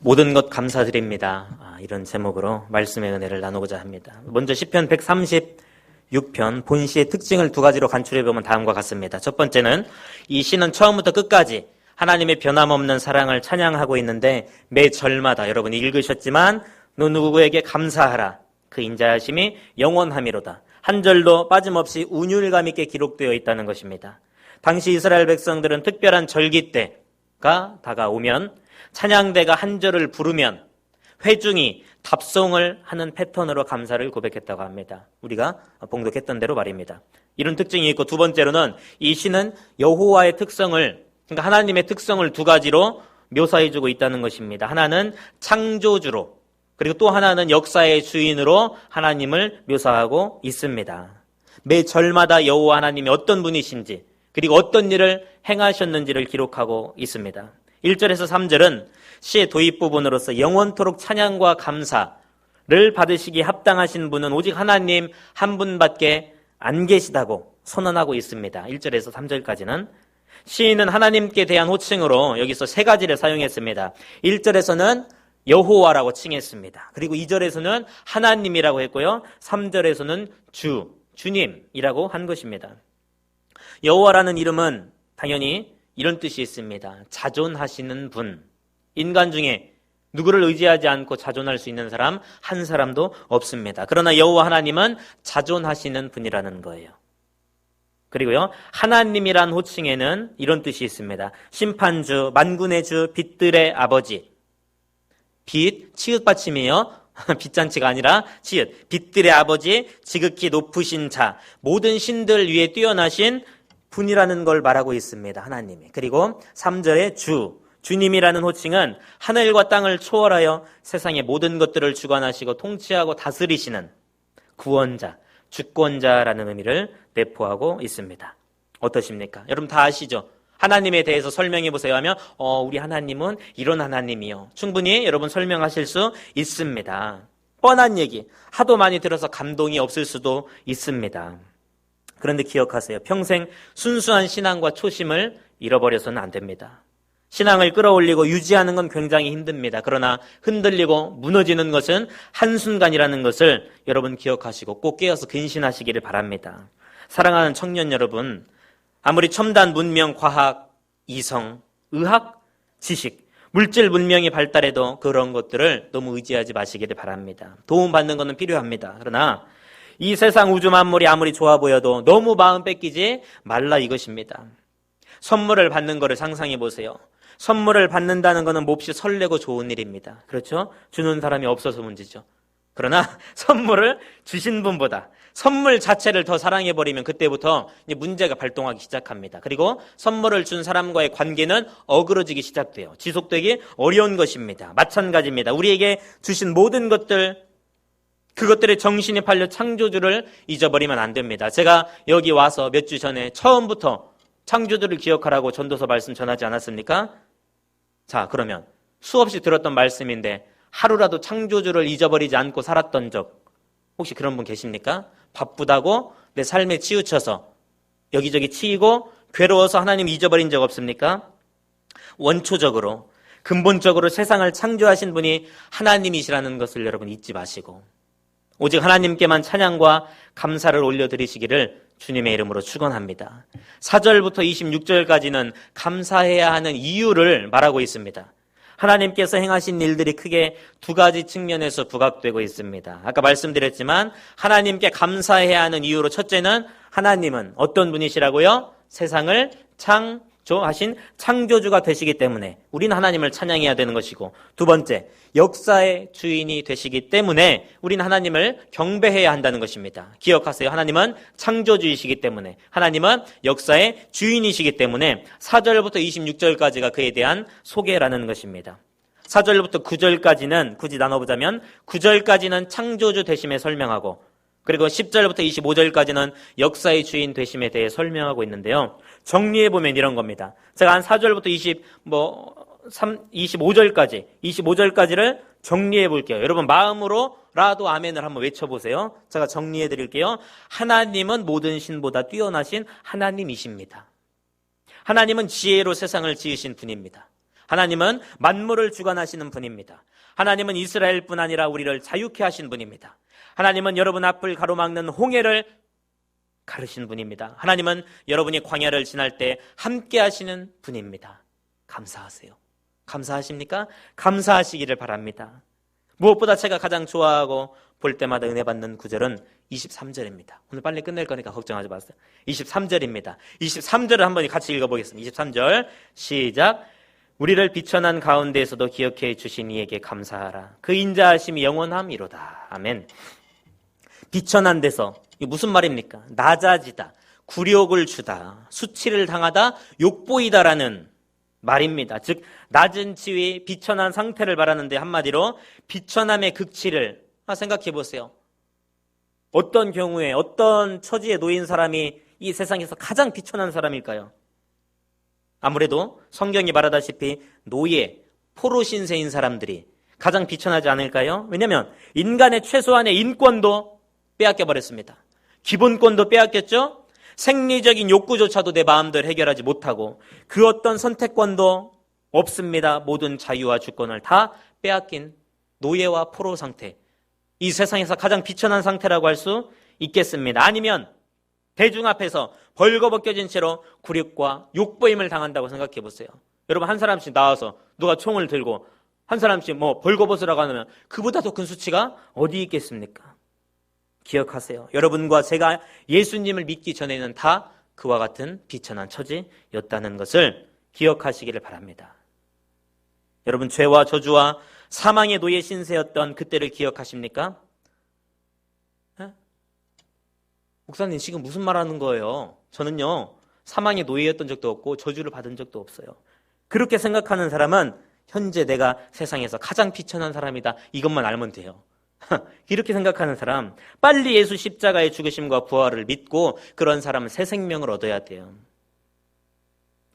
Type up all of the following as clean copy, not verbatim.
모든 것 감사드립니다. 이런 제목으로 말씀의 은혜를 나누고자 합니다. 먼저 시편 136편 본시의 특징을 두 가지로 간추려보면 다음과 같습니다. 첫 번째는 이 시는 처음부터 끝까지 하나님의 변함없는 사랑을 찬양하고 있는데 매 절마다 여러분이 읽으셨지만 누구에게 감사하라. 그 인자하심이 영원하미로다. 한 절도 빠짐없이 운율감 있게 기록되어 있다는 것입니다. 당시 이스라엘 백성들은 특별한 절기 때가 다가오면 찬양대가 한 절을 부르면 회중이 답송을 하는 패턴으로 감사를 고백했다고 합니다. 우리가 봉독했던 대로 말입니다. 이런 특징이 있고 두 번째로는 이 시는 여호와의 특성을, 그러니까 하나님의 특성을 두 가지로 묘사해주고 있다는 것입니다. 하나는 창조주로, 그리고 또 하나는 역사의 주인으로 하나님을 묘사하고 있습니다. 매 절마다 여호와 하나님이 어떤 분이신지, 그리고 어떤 일을 행하셨는지를 기록하고 있습니다. 1절에서 3절은 시의 도입 부분으로서 영원토록 찬양과 감사를 받으시기에 합당하신 분은 오직 하나님 한 분밖에 안 계시다고 선언하고 있습니다. 1절에서 3절까지는 시인은 하나님께 대한 호칭으로 여기서 세 가지를 사용했습니다. 1절에서는 여호와라고 칭했습니다. 그리고 2절에서는 하나님이라고 했고요. 3절에서는 주님이라고 한 것입니다. 여호와라는 이름은 당연히 이런 뜻이 있습니다. 자존하시는 분. 인간 중에 누구를 의지하지 않고 자존할 수 있는 사람 한 사람도 없습니다. 그러나 여호와 하나님은 자존하시는 분이라는 거예요. 그리고요, 하나님이란 호칭에는 이런 뜻이 있습니다. 심판주, 만군의 주, 빛들의 아버지. 빛, 치읓받침이에요. 빛잔치가 아니라 치읓. 빛들의 아버지, 지극히 높으신 자, 모든 신들 위에 뛰어나신 분이라는 걸 말하고 있습니다. 하나님이. 그리고 3절에 주님이라는 호칭은 하늘과 땅을 초월하여 세상의 모든 것들을 주관하시고 통치하고 다스리시는 구원자, 주권자라는 의미를 내포하고 있습니다. 어떠십니까? 여러분 다 아시죠? 하나님에 대해서 설명해 보세요 하면 우리 하나님은 이런 하나님이요. 충분히 여러분 설명하실 수 있습니다. 뻔한 얘기, 하도 많이 들어서 감동이 없을 수도 있습니다. 그런데 기억하세요. 평생 순수한 신앙과 초심을 잃어버려서는 안 됩니다. 신앙을 끌어올리고 유지하는 건 굉장히 힘듭니다. 그러나 흔들리고 무너지는 것은 한순간이라는 것을 여러분 기억하시고 꼭 깨어서 근신하시기를 바랍니다. 사랑하는 청년 여러분, 아무리 첨단 문명, 과학, 이성, 의학, 지식, 물질 문명이 발달해도 그런 것들을 너무 의지하지 마시기를 바랍니다. 도움받는 것은 필요합니다. 그러나 이 세상 우주 만물이 아무리 좋아 보여도 너무 마음 뺏기지 말라 이것입니다. 선물을 받는 것을 상상해 보세요. 선물을 받는다는 것은 몹시 설레고 좋은 일입니다. 그렇죠? 주는 사람이 없어서 문제죠. 그러나 선물을 주신 분보다 선물 자체를 더 사랑해버리면 그때부터 이제 문제가 발동하기 시작합니다. 그리고 선물을 준 사람과의 관계는 어그러지기 시작돼요. 지속되기 어려운 것입니다. 마찬가지입니다. 우리에게 주신 모든 것들, 그것들의 정신이 팔려 창조주를 잊어버리면 안 됩니다. 제가 여기 와서 몇 주 전에 처음부터 창조주를 기억하라고 전도서 말씀 전하지 않았습니까? 자, 그러면 수없이 들었던 말씀인데 하루라도 창조주를 잊어버리지 않고 살았던 적 혹시 그런 분 계십니까? 바쁘다고 내 삶에 치우쳐서 여기저기 치이고 괴로워서 하나님 잊어버린 적 없습니까? 원초적으로 근본적으로 세상을 창조하신 분이 하나님이시라는 것을 여러분 잊지 마시고 오직 하나님께만 찬양과 감사를 올려드리시기를 주님의 이름으로 축원합니다. 4절부터 26절까지는 감사해야 하는 이유를 말하고 있습니다. 하나님께서 행하신 일들이 크게 두 가지 측면에서 부각되고 있습니다. 아까 말씀드렸지만 하나님께 감사해야 하는 이유로 첫째는 하나님은 어떤 분이시라고요? 세상을 창조하신 창조주가 되시기 때문에 우리는 하나님을 찬양해야 되는 것이고, 두 번째, 역사의 주인이 되시기 때문에 우리는 하나님을 경배해야 한다는 것입니다. 기억하세요. 하나님은 창조주이시기 때문에, 하나님은 역사의 주인이시기 때문에 4절부터 26절까지가 그에 대한 소개라는 것입니다. 4절부터 9절까지는 굳이 나눠보자면 9절까지는 창조주 되심에 설명하고, 그리고 10절부터 25절까지는 역사의 주인 되심에 대해 설명하고 있는데요. 정리해보면 이런 겁니다. 제가 한 4절부터 25절까지를 정리해 볼게요. 여러분 마음으로라도 아멘을 한번 외쳐보세요. 제가 정리해 드릴게요. 하나님은 모든 신보다 뛰어나신 하나님이십니다. 하나님은 지혜로 세상을 지으신 분입니다. 하나님은 만물을 주관하시는 분입니다. 하나님은 이스라엘뿐 아니라 우리를 자유케 하신 분입니다. 하나님은 여러분 앞을 가로막는 홍해를 가르신 분입니다. 하나님은 여러분이 광야를 지날 때 함께 하시는 분입니다. 감사하세요. 감사하십니까? 감사하시기를 바랍니다. 무엇보다 제가 가장 좋아하고 볼 때마다 은혜 받는 구절은 23절입니다. 오늘 빨리 끝낼 거니까 걱정하지 마세요. 23절입니다. 23절을 한번 같이 읽어보겠습니다. 23절 시작. 우리를 비천한 가운데에서도 기억해 주신 이에게 감사하라. 그 인자하심이 영원함이로다. 아멘. 비천한 데서, 이게 무슨 말입니까? 낮아지다, 굴욕을 주다, 수치를 당하다, 욕보이다라는 말입니다. 즉 낮은 지위, 비천한 상태를 말하는데 한마디로 비천함의 극치를 생각해 보세요. 어떤 경우에 어떤 처지에 놓인 사람이 이 세상에서 가장 비천한 사람일까요? 아무래도 성경이 말하다시피 노예, 포로 신세인 사람들이 가장 비천하지 않을까요? 왜냐하면 인간의 최소한의 인권도 빼앗겨버렸습니다. 기본권도 빼앗겼죠? 생리적인 욕구조차도 내 마음대로 해결하지 못하고 그 어떤 선택권도 없습니다. 모든 자유와 주권을 다 빼앗긴 노예와 포로 상태. 이 세상에서 가장 비천한 상태라고 할 수 있겠습니다. 아니면 대중 앞에서 벌거벗겨진 채로 굴욕과 욕보임을 당한다고 생각해 보세요. 여러분 한 사람씩 나와서 누가 총을 들고 한 사람씩 벌거벗으라고 하면 그보다 더 큰 수치가 어디 있겠습니까? 기억하세요. 여러분과 제가 예수님을 믿기 전에는 다 그와 같은 비천한 처지였다는 것을 기억하시기를 바랍니다. 여러분 죄와 저주와 사망의 노예 신세였던 그때를 기억하십니까? 목사님 지금 무슨 말 하는 거예요? 저는요 사망의 노예였던 적도 없고 저주를 받은 적도 없어요. 그렇게 생각하는 사람은 현재 내가 세상에서 가장 비천한 사람이다 이것만 알면 돼요. 이렇게 생각하는 사람 빨리 예수 십자가의 죽으심과 부활을 믿고 그런 사람은 새 생명을 얻어야 돼요.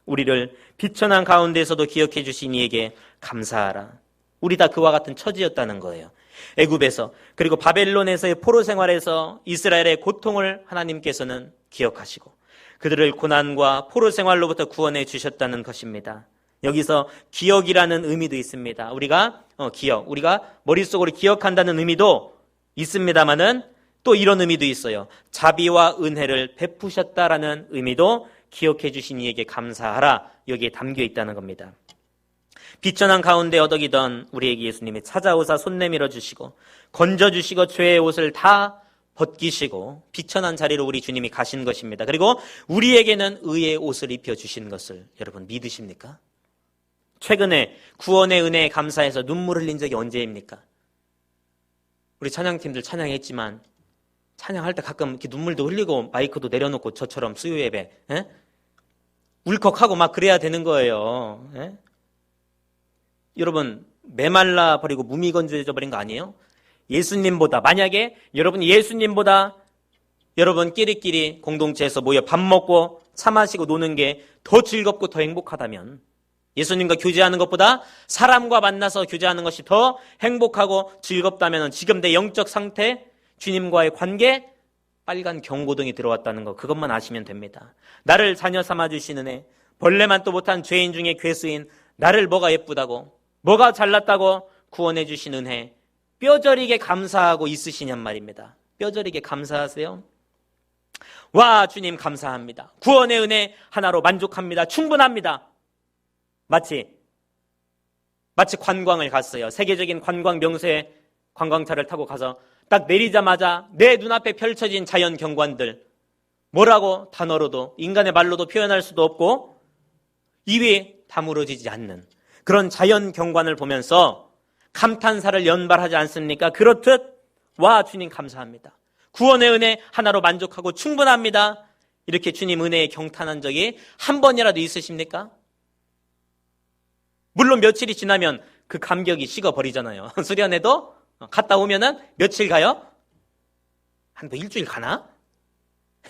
우리를 비천한 가운데에서도 기억해 주신 이에게 감사하라. 우리 다 그와 같은 처지였다는 거예요. 애굽에서 그리고 바벨론에서의 포로 생활에서 이스라엘의 고통을 하나님께서는 기억하시고 그들을 고난과 포로 생활로부터 구원해 주셨다는 것입니다. 여기서 기억이라는 의미도 있습니다. 우리가 머릿속으로 기억한다는 의미도 있습니다만은 또 이런 의미도 있어요. 자비와 은혜를 베푸셨다라는 의미도 기억해 주신 이에게 감사하라. 여기에 담겨 있다는 겁니다. 비천한 가운데 어덕이던 우리에게 예수님이 찾아오사 손 내밀어 주시고 건져주시고 죄의 옷을 다 벗기시고 비천한 자리로 우리 주님이 가신 것입니다. 그리고 우리에게는 의의 옷을 입혀주신 것을 여러분 믿으십니까? 최근에 구원의 은혜에 감사해서 눈물 흘린 적이 언제입니까? 우리 찬양팀들 찬양했지만 찬양할 때 가끔 이렇게 눈물도 흘리고 마이크도 내려놓고 저처럼 수요 예배 울컥하고 막 그래야 되는 거예요. 여러분 메말라 버리고 무미건조해져 버린 거 아니에요? 예수님보다 만약에 여러분 예수님보다 여러분 끼리끼리 공동체에서 모여 밥 먹고 차 마시고 노는 게 더 즐겁고 더 행복하다면 예수님과 교제하는 것보다 사람과 만나서 교제하는 것이 더 행복하고 즐겁다면 지금 내 영적 상태 주님과의 관계 빨간 경고등이 들어왔다는 거 그것만 아시면 됩니다. 나를 자녀 삼아주시는 애 벌레만 또 못한 죄인 중에 괴수인 나를 뭐가 예쁘다고 뭐가 잘났다고 구원해 주신 은혜 뼈저리게 감사하고 있으시냔 말입니다. 뼈저리게 감사하세요? 와 주님 감사합니다. 구원의 은혜 하나로 만족합니다. 충분합니다. 마치 관광을 갔어요. 세계적인 관광 명소에 관광차를 타고 가서 딱 내리자마자 내 눈앞에 펼쳐진 자연 경관들 뭐라고 단어로도 인간의 말로도 표현할 수도 없고 입에 다물어지지 않는 그런 자연 경관을 보면서 감탄사를 연발하지 않습니까? 그렇듯 와 주님 감사합니다. 구원의 은혜 하나로 만족하고 충분합니다. 이렇게 주님 은혜에 경탄한 적이 한 번이라도 있으십니까? 물론 며칠이 지나면 그 감격이 식어버리잖아요. 수련회도 갔다 오면은 며칠 가요? 한 일주일 가나?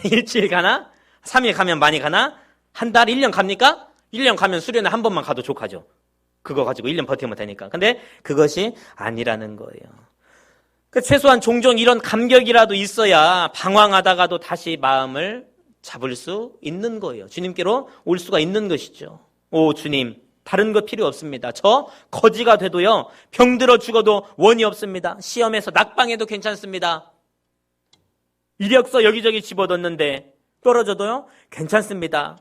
일주일 가나? 3일 가면 많이 가나? 한 달, 1년 갑니까? 1년 가면 수련회 한 번만 가도 족하죠. 그거 가지고 1년 버티면 되니까. 근데 그것이 아니라는 거예요. 최소한 종종 이런 감격이라도 있어야 방황하다가도 다시 마음을 잡을 수 있는 거예요. 주님께로 올 수가 있는 것이죠. 오 주님 다른 것 필요 없습니다. 저 거지가 돼도요, 병들어 죽어도 원이 없습니다. 시험에서 낙방해도 괜찮습니다. 이력서 여기저기 집어넣는데 떨어져도요, 괜찮습니다.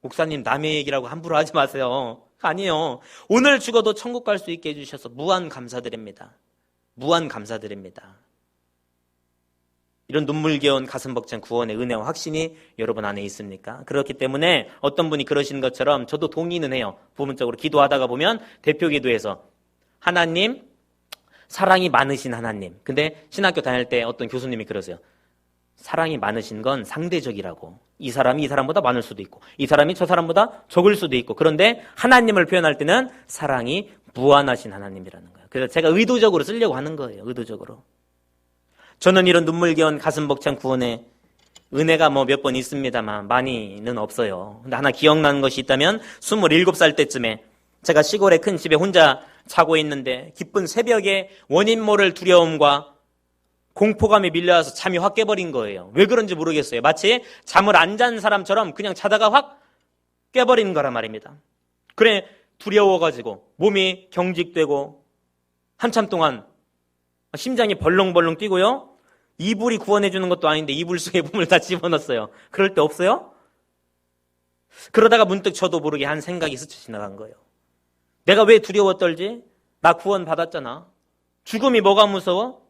목사님, 남의 얘기라고 함부로 하지 마세요. 아니에요. 오늘 죽어도 천국 갈 수 있게 해주셔서 무한 감사드립니다. 무한 감사드립니다. 이런 눈물겨운 가슴 벅찬 구원의 은혜와 확신이 여러분 안에 있습니까? 그렇기 때문에 어떤 분이 그러시는 것처럼 저도 동의는 해요. 부분적으로 기도하다가 보면 대표 기도에서 하나님, 사랑이 많으신 하나님. 근데 신학교 다닐 때 어떤 교수님이 그러세요. 사랑이 많으신 건 상대적이라고. 이 사람이 이 사람보다 많을 수도 있고, 이 사람이 저 사람보다 적을 수도 있고, 그런데 하나님을 표현할 때는 사랑이 무한하신 하나님이라는 거예요. 그래서 제가 의도적으로 쓰려고 하는 거예요. 의도적으로. 저는 이런 눈물겨운 가슴 벅찬 구원의 은혜가 몇 번 있습니다만 많이는 없어요. 근데 하나 기억나는 것이 있다면 27살 때쯤에 제가 시골의 큰 집에 혼자 자고 있는데 깊은 새벽에 원인 모를 두려움과 공포감이 밀려와서 잠이 확 깨버린 거예요. 왜 그런지 모르겠어요. 마치 잠을 안 잔 사람처럼 그냥 자다가 확 깨버린 거란 말입니다. 그래, 두려워가지고 몸이 경직되고 한참 동안 심장이 벌렁벌렁 뛰고요. 이불이 구원해주는 것도 아닌데 이불 속에 몸을 다 집어넣었어요. 그럴 때 없어요? 그러다가 문득 저도 모르게 한 생각이 스쳐 지나간 거예요. 내가 왜 두려워 떨지? 나 구원 받았잖아. 죽음이 뭐가 무서워?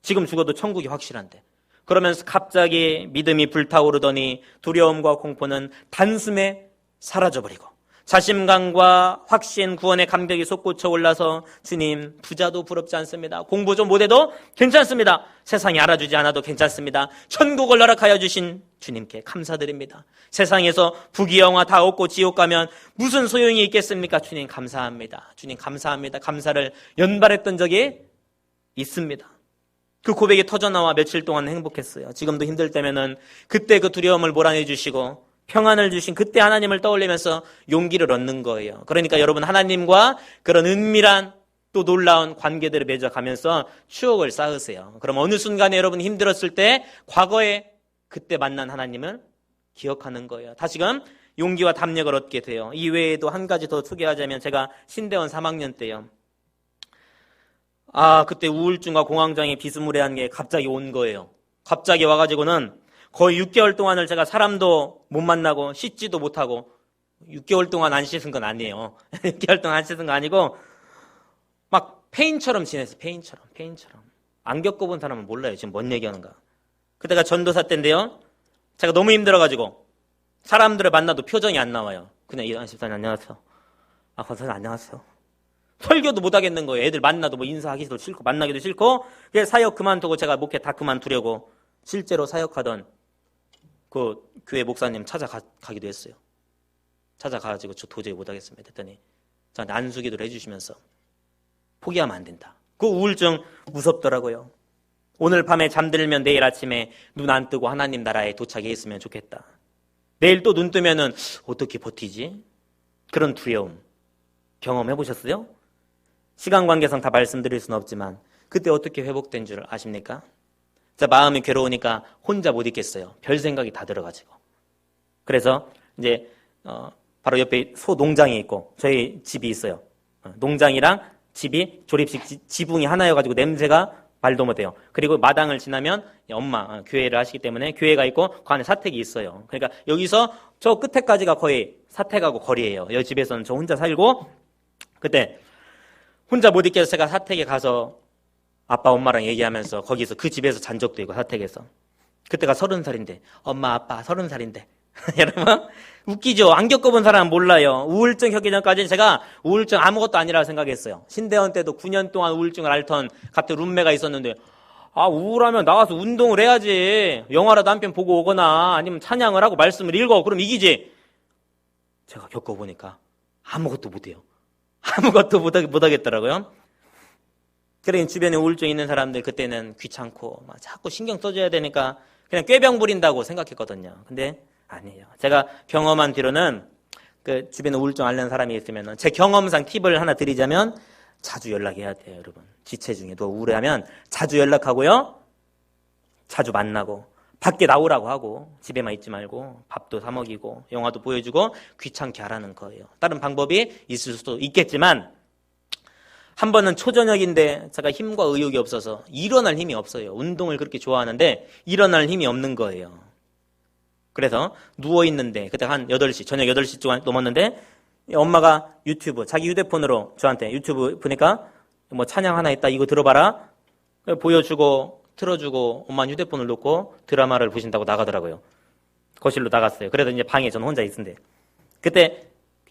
지금 죽어도 천국이 확실한데. 그러면서 갑자기 믿음이 불타오르더니 두려움과 공포는 단숨에 사라져버리고 자신감과 확신, 구원의 감격이 솟구쳐 올라서 주님, 부자도 부럽지 않습니다. 공부 좀 못해도 괜찮습니다. 세상이 알아주지 않아도 괜찮습니다. 천국을 허락하여 주신 주님께 감사드립니다. 세상에서 부귀영화 다 얻고 지옥 가면 무슨 소용이 있겠습니까? 주님 감사합니다. 주님 감사합니다. 감사를 연발했던 적이 있습니다. 그 고백이 터져나와 며칠 동안 행복했어요. 지금도 힘들 때면은 그때 그 두려움을 몰아내 주시고 평안을 주신 그때 하나님을 떠올리면서 용기를 얻는 거예요. 그러니까 여러분, 하나님과 그런 은밀한 또 놀라운 관계들을 맺어가면서 추억을 쌓으세요. 그럼 어느 순간에 여러분이 힘들었을 때 과거에 그때 만난 하나님을 기억하는 거예요. 다시금 용기와 담력을 얻게 돼요. 이 외에도 한 가지 더 소개하자면 제가 신대원 3학년 때요. 그때 우울증과 공황장애 비스무리한 게 갑자기 온 거예요. 갑자기 와가지고는 거의 6개월 동안을 제가 사람도 못 만나고 씻지도 못하고 6개월 동안 안 씻은 건 아니에요. 6개월 동안 안 씻은 거 아니고 막 페인처럼 지냈어요. 페인처럼. 안 겪어본 사람은 몰라요. 지금 뭔 얘기하는가. 그때가 전도사 때인데요. 제가 너무 힘들어가지고 사람들을 만나도 표정이 안 나와요. 그냥 이런 집사님 안녕하세요. 권사님 안녕하세요. 설교도 못 하겠는 거예요. 애들 만나도 인사하기도 싫고 만나기도 싫고. 그래서 사역 그만두고 제가 목회 다 그만두려고 실제로 사역하던 그 교회 목사님 찾아가기도 했어요. 찾아가가지고 저 도저히 못하겠습니다 했더니 저한테 안수기도를 해주시면서 포기하면 안 된다. 그 우울증 무섭더라고요. 오늘 밤에 잠들면 내일 아침에 눈 안 뜨고 하나님 나라에 도착해 있으면 좋겠다. 내일 또 눈 뜨면은 어떻게 버티지? 그런 두려움 경험해 보셨어요? 시간 관계상 다 말씀드릴 수는 없지만 그때 어떻게 회복된 줄 아십니까? 자, 마음이 괴로우니까 혼자 못 있겠어요. 별 생각이 다 들어가지고. 그래서 이제 바로 옆에 소 농장이 있고 저희 집이 있어요. 농장이랑 집이 조립식 지붕이 하나여가지고 냄새가 말도 못해요. 그리고 마당을 지나면 엄마 교회를 하시기 때문에 교회가 있고 그 안에 사택이 있어요. 그러니까 여기서 저 끝에까지가 거의 사택하고 거리예요. 여기 집에서는 저 혼자 살고 그때 혼자 못 있겠어서 제가 사택에 가서 아빠 엄마랑 얘기하면서 거기서 그 집에서 잔 적도 있고 사택에서. 그때가 30살인데 엄마 아빠 30살인데 여러분 웃기죠? 안 겪어본 사람은 몰라요. 우울증 겪기 전까지는 제가 우울증 아무것도 아니라고 생각했어요. 신대원 때도 9년 동안 우울증을 앓던 갑자기 룸메가 있었는데 우울하면 나가서 운동을 해야지. 영화라도 한 편 보고 오거나 아니면 찬양을 하고 말씀을 읽어. 그럼 이기지. 제가 겪어보니까 아무것도 못해요. 아무것도 못하겠더라고요. 그러니 주변에 우울증 있는 사람들 그때는 귀찮고 막 자꾸 신경 써줘야 되니까 그냥 꾀병 부린다고 생각했거든요. 근데 아니에요. 제가 경험한 뒤로는 그 주변에 우울증 앓는 사람이 있으면 제 경험상 팁을 하나 드리자면 자주 연락해야 돼요, 여러분. 지체 중에 누가 우울해하면 자주 연락하고요. 자주 만나고 밖에 나오라고 하고 집에만 있지 말고 밥도 사 먹이고 영화도 보여주고 귀찮게 하라는 거예요. 다른 방법이 있을 수도 있겠지만 한 번은 초저녁인데 제가 힘과 의욕이 없어서 일어날 힘이 없어요. 운동을 그렇게 좋아하는데 일어날 힘이 없는 거예요. 그래서 누워있는데 그때 한 8시, 저녁 8시쯤 넘었는데 엄마가 유튜브, 자기 휴대폰으로 저한테 유튜브 보니까 뭐 찬양 하나 있다 이거 들어봐라 보여주고 틀어주고 엄마는 휴대폰을 놓고 드라마를 보신다고 나가더라고요. 거실로 나갔어요. 그래서 이제 방에 저는 혼자 있는데 그때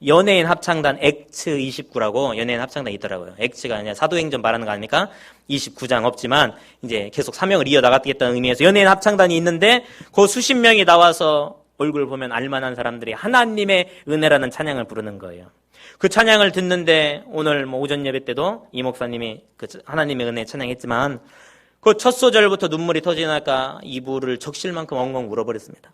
연예인 합창단 엑츠29라고 연예인 합창단이 있더라고요. 엑츠가 아니라 사도행전 말하는 거 아닙니까? 29장 없지만 이제 계속 사명을 이어나가겠다는 의미에서 연예인 합창단이 있는데 그 수십 명이 나와서 얼굴 보면 알만한 사람들이 하나님의 은혜라는 찬양을 부르는 거예요. 그 찬양을 듣는데 오늘 뭐 오전 예배 때도 이 목사님이 그 하나님의 은혜 찬양했지만 그 첫 소절부터 눈물이 터지니까 이불을 적실 만큼 엉엉 울어버렸습니다.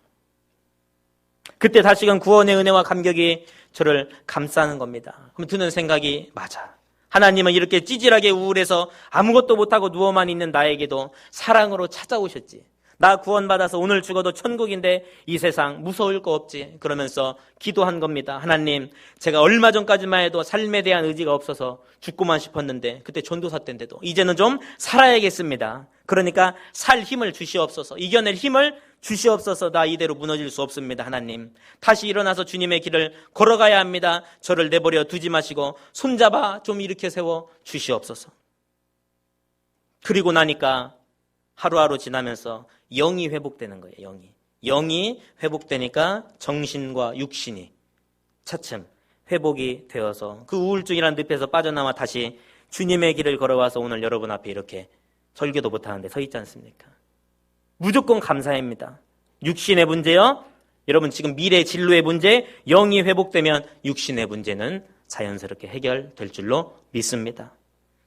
그때 다시금 구원의 은혜와 감격이 저를 감싸는 겁니다. 그럼 드는 생각이 맞아. 하나님은 이렇게 찌질하게 우울해서 아무것도 못하고 누워만 있는 나에게도 사랑으로 찾아오셨지. 나 구원받아서 오늘 죽어도 천국인데 이 세상 무서울 거 없지. 그러면서 기도한 겁니다. 하나님, 제가 얼마 전까지만 해도 삶에 대한 의지가 없어서 죽고만 싶었는데 그때 전도사 때인데도 이제는 좀 살아야겠습니다. 그러니까 살 힘을 주시옵소서. 이겨낼 힘을 주시옵소서. 나 이대로 무너질 수 없습니다. 하나님, 다시 일어나서 주님의 길을 걸어가야 합니다. 저를 내버려 두지 마시고 손잡아 좀 일으켜 세워 주시옵소서. 그리고 나니까 하루하루 지나면서 영이 회복되는 거예요. 영이 회복되니까 정신과 육신이 차츰 회복이 되어서 그 우울증이라는 늪에서 빠져나와 다시 주님의 길을 걸어와서 오늘 여러분 앞에 이렇게 설교도 못하는데 서 있지 않습니까? 무조건 감사합니다. 육신의 문제요, 여러분 지금 미래 진로의 문제, 영이 회복되면 육신의 문제는 자연스럽게 해결될 줄로 믿습니다.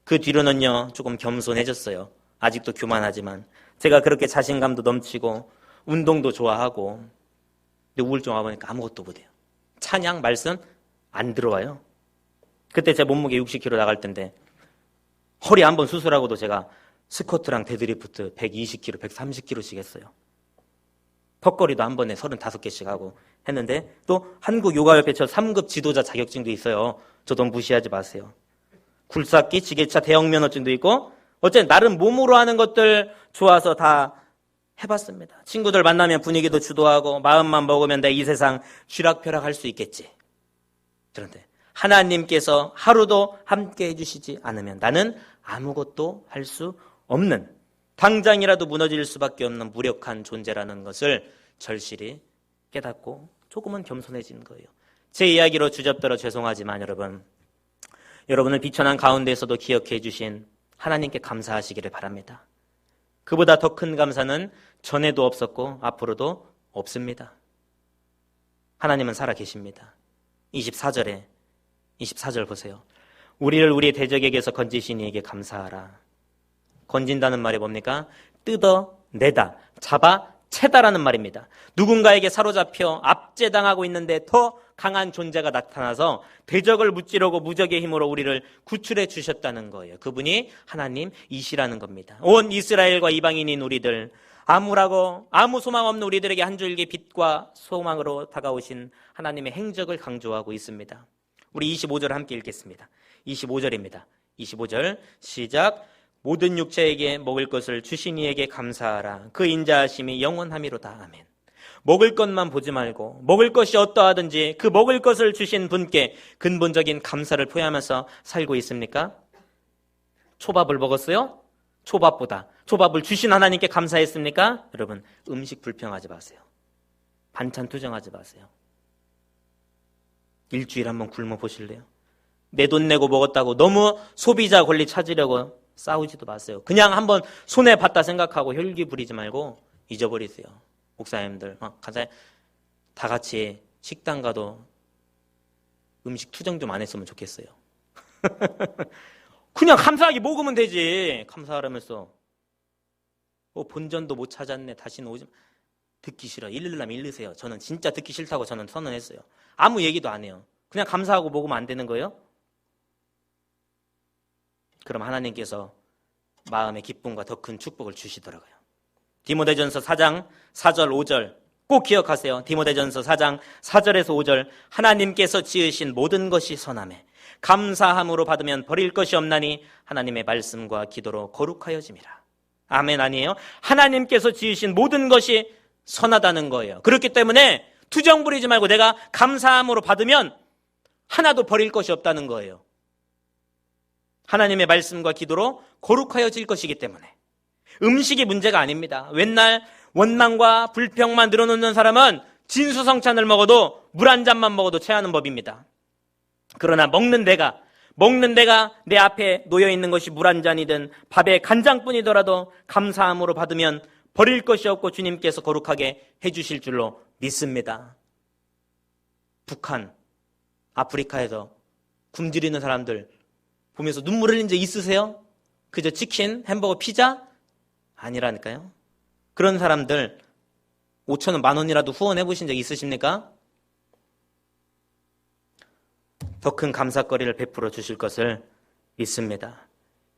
그 뒤로는요 조금 겸손해졌어요. 아직도 교만하지만 제가 그렇게 자신감도 넘치고 운동도 좋아하고 근데 우울증 와보니까 아무것도 못해요. 찬양, 말씀 안 들어와요. 그때 제 몸무게 60kg 나갈 텐데 허리 한번 수술하고도 제가 스쿼트랑 데드리프트 120kg, 130kg씩 했어요. 턱걸이도 한 번에 35개씩 하고 했는데 또 한국요가협회 저 3급 지도자 자격증도 있어요. 저 돈 무시하지 마세요. 굴삭기, 지게차 대형 면허증도 있고 어쨌든 나름 몸으로 하는 것들 좋아서 다 해봤습니다. 친구들 만나면 분위기도 주도하고 마음만 먹으면 내 이 세상 쥐락펴락할 수 있겠지. 그런데 하나님께서 하루도 함께 해주시지 않으면 나는 아무것도 할 수 없는, 당장이라도 무너질 수밖에 없는 무력한 존재라는 것을 절실히 깨닫고 조금은 겸손해진 거예요. 제 이야기로 주접들어 죄송하지만 여러분을 비천한 가운데에서도 기억해 주신 하나님께 감사하시기를 바랍니다. 그보다 더 큰 감사는 전에도 없었고 앞으로도 없습니다. 하나님은 살아 계십니다. 24절 보세요. 우리를 우리의 대적에게서 건지신 이에게 감사하라. 건진다는 말이 뭡니까? 뜯어내다, 잡아채다라는 말입니다. 누군가에게 사로잡혀 압제당하고 있는데 더 강한 존재가 나타나서 대적을 무찌르고 무적의 힘으로 우리를 구출해 주셨다는 거예요. 그분이 하나님이시라는 겁니다. 온 이스라엘과 이방인인 우리들, 암울하고 아무 소망 없는 우리들에게 한 줄기 빛과 소망으로 다가오신 하나님의 행적을 강조하고 있습니다. 우리 25절 함께 읽겠습니다. 25절입니다. 25절 시작. 모든 육체에게 먹을 것을 주신 이에게 감사하라. 그 인자하심이 영원하미로다. 아멘. 먹을 것만 보지 말고 먹을 것이 어떠하든지 그 먹을 것을 주신 분께 근본적인 감사를 표하면서 살고 있습니까? 초밥을 먹었어요? 초밥을 주신 하나님께 감사했습니까? 여러분, 음식 불평하지 마세요. 반찬 투정하지 마세요. 일주일 한번 굶어 보실래요? 내 돈 내고 먹었다고 너무 소비자 권리 찾으려고 싸우지도 마세요. 그냥 한번 손해 봤다 생각하고 혈기 부리지 말고 잊어버리세요. 목사님들 다 같이 식당 가도 음식 투정 좀 안 했으면 좋겠어요. 그냥 감사하게 먹으면 되지. 감사하라면서 본전도 못 찾았네. 다시는 오지. 듣기 싫어. 잃으려면 잃으세요. 저는 진짜 듣기 싫다고 저는 선언했어요. 아무 얘기도 안 해요. 그냥 감사하고 먹으면 안 되는 거예요? 그럼 하나님께서 마음의 기쁨과 더 큰 축복을 주시더라고요. 디모데전서 4장 4절 5절 꼭 기억하세요. 디모데전서 4장 4절에서 5절 하나님께서 지으신 모든 것이 선하매 감사함으로 받으면 버릴 것이 없나니 하나님의 말씀과 기도로 거룩하여짐이라. 아멘 아니에요? 하나님께서 지으신 모든 것이 선하다는 거예요. 그렇기 때문에 투정 부리지 말고 내가 감사함으로 받으면 하나도 버릴 것이 없다는 거예요. 하나님의 말씀과 기도로 거룩하여질 것이기 때문에. 음식이 문제가 아닙니다. 맨날 원망과 불평만 늘어놓는 사람은 진수성찬을 먹어도 물 한 잔만 먹어도 체하는 법입니다. 그러나 먹는 데가 내 앞에 놓여있는 것이 물 한 잔이든 밥에 간장뿐이더라도 감사함으로 받으면 버릴 것이 없고 주님께서 거룩하게 해주실 줄로 믿습니다. 북한, 아프리카에서 굶주리는 사람들 보면서 눈물 흘린 적 있으세요? 그저 치킨, 햄버거, 피자? 아니라니까요. 그런 사람들 5,000원, 10,000원이라도 후원해 보신 적 있으십니까? 더 큰 감사거리를 베풀어 주실 것을 믿습니다.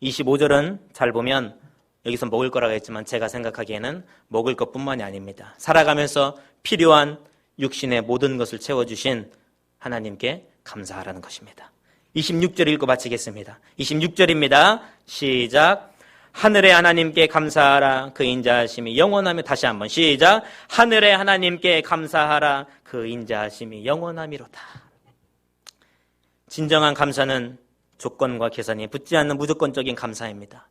25절은 잘 보면 여기서 먹을 거라고 했지만 제가 생각하기에는 먹을 것뿐만이 아닙니다. 살아가면서 필요한 육신의 모든 것을 채워주신 하나님께 감사하라는 것입니다. 26절 읽고 마치겠습니다. 26절입니다. 시작. 하늘의 하나님께 감사하라. 그 인자하심이 영원하며. 다시 한번 시작. 하늘의 하나님께 감사하라. 그 인자하심이 영원하미로다. 진정한 감사는 조건과 계산이 붙지 않는 무조건적인 감사입니다.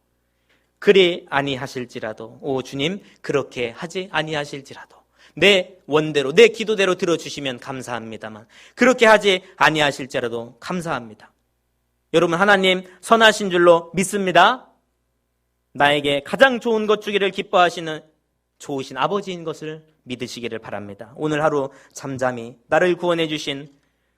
그리 아니하실지라도, 오 주님 그렇게 하지 아니하실지라도 내 원대로 내 기도대로 들어주시면 감사합니다만 그렇게 하지 아니하실지라도 감사합니다. 여러분, 하나님 선하신 줄로 믿습니다. 나에게 가장 좋은 것 주기를 기뻐하시는 좋으신 아버지인 것을 믿으시기를 바랍니다. 오늘 하루 잠잠히 나를 구원해 주신,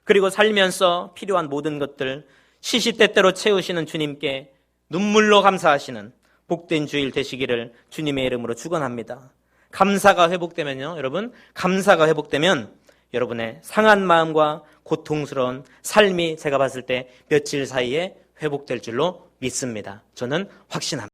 그리고 살면서 필요한 모든 것들 시시때때로 채우시는 주님께 눈물로 감사하시는 복된 주일 되시기를 주님의 이름으로 축원합니다. 감사가 회복되면요, 여러분, 감사가 회복되면 여러분의 상한 마음과 고통스러운 삶이 제가 봤을 때 며칠 사이에 회복될 줄로 믿습니다. 저는 확신합니다.